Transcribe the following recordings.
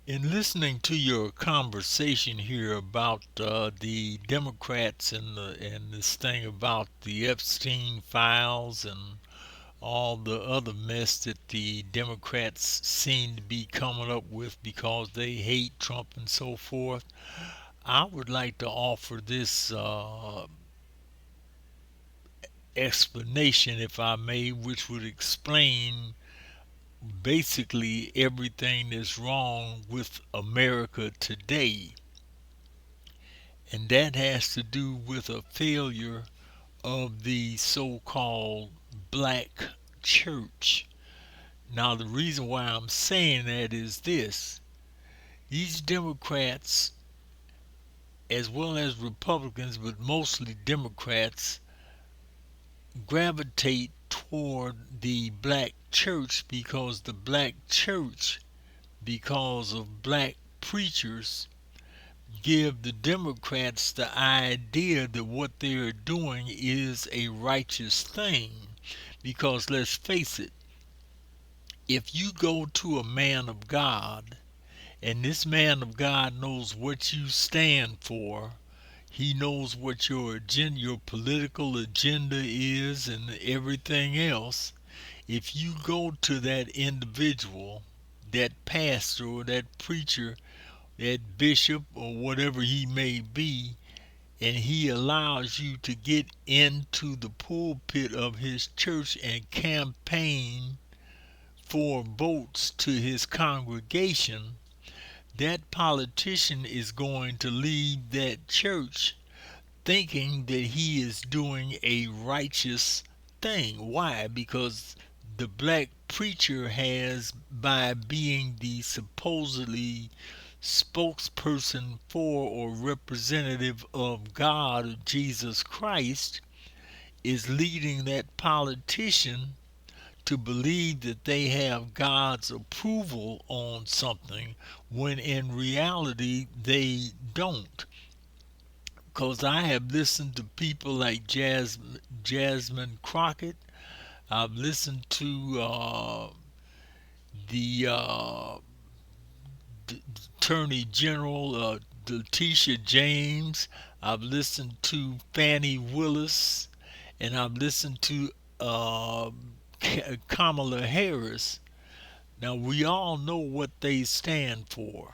In listening to your conversation here about the Democrats and this thing about the Epstein files and all the other mess that the Democrats seem to be coming up with because they hate Trump and so forth, I would like to offer this explanation, if I may, which would explain basically everything that's wrong with America today. And that has to do with a failure of the so called black church. Now, the reason why I'm saying that is this: these Democrats, as well as Republicans, but mostly Democrats, gravitate toward the black church because the black church, because of black preachers, give the Democrats the idea that what they're doing is a righteous thing. Because let's face it, if you go to a man of God and this man of God knows what you stand for, he knows what your agenda, your political agenda is, and everything else. If you go to that individual, that pastor or that preacher, that bishop or whatever he may be, and he allows you to get into the pulpit of his church and campaign for votes to his congregation, that politician is going to leave that church thinking that he is doing a righteous thing. Why? Because the black preacher has, by being the supposedly spokesperson for or representative of God, Jesus Christ, is leading that politician to believe that they have God's approval on something when in reality they don't. Because I have listened to people like Jasmine Crockett. I've listened to the Attorney General Letitia James. I've listened to Fannie Willis, and I've listened to uh, Kamala Harris. Now we all know what they stand for,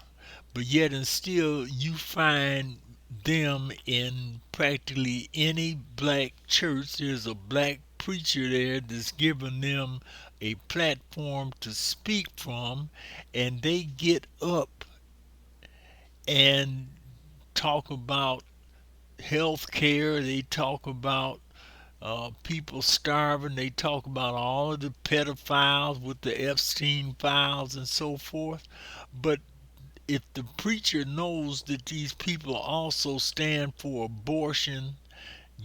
but yet and still you find them in practically any black church. There's a black preacher there that's giving them a platform to speak from, and they get up and talk about health care. They talk about people starving. They talk about all of the pedophiles with the Epstein files and so forth. But if the preacher knows that these people also stand for abortion,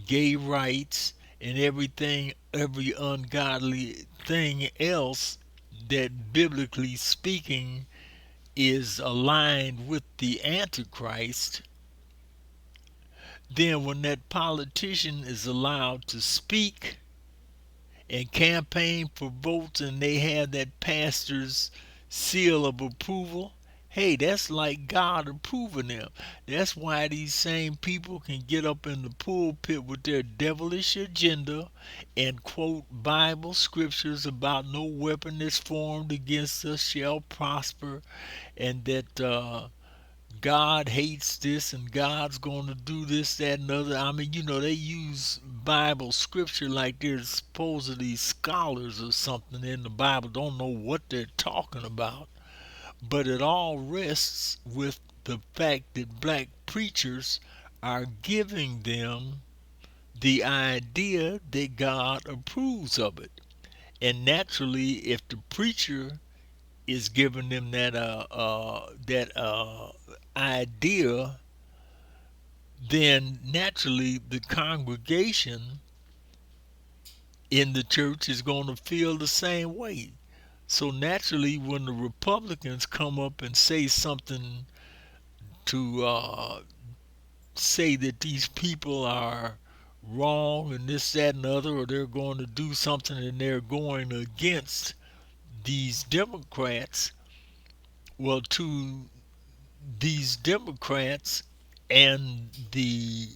gay rights, and everything, every ungodly thing else that biblically speaking is aligned with the Antichrist, then when that politician is allowed to speak and campaign for votes and they have that pastor's seal of approval, hey, that's like God approving them. That's why these same people can get up in the pulpit with their devilish agenda and quote Bible scriptures about no weapon that's formed against us shall prosper, and that God hates this and God's going to do this, that, and other. I mean, they use Bible scripture like they're supposedly scholars or something in the Bible, don't know what they're talking about. But it all rests with the fact that black preachers are giving them the idea that God approves of it. And naturally, if the preacher is giving them that idea, then naturally the congregation in the church is going to feel the same way. So naturally, when the Republicans come up and say something to say that these people are wrong and this, that, and the other, or they're going to do something and they're going against these Democrats, well, to these Democrats and the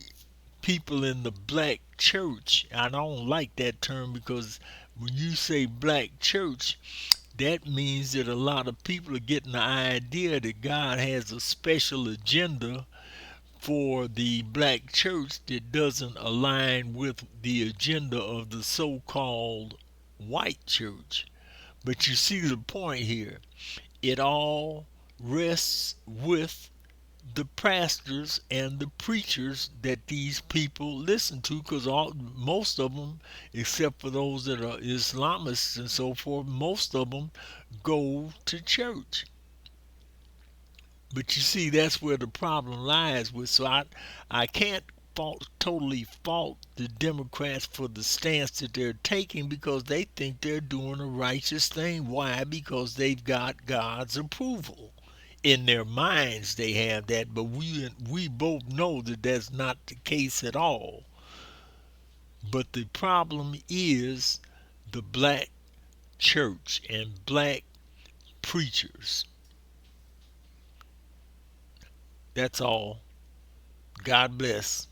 people in the black church, I don't like that term because when you say black church, that means that a lot of people are getting the idea that God has a special agenda for the black church that doesn't align with the agenda of the so called white church. But you see the point here. It all rests with the pastors and the preachers that these people listen to, because most of them, except for those that are Islamists and so forth, most of them go to church. But you see, that's where the problem lies with. So I can't totally fault the Democrats for the stance that they're taking because they think they're doing a righteous thing. Why? Because they've got God's approval. In their minds, they have that, but we both know that that's not the case at all. But the problem is the black church and black preachers. That's all. God bless.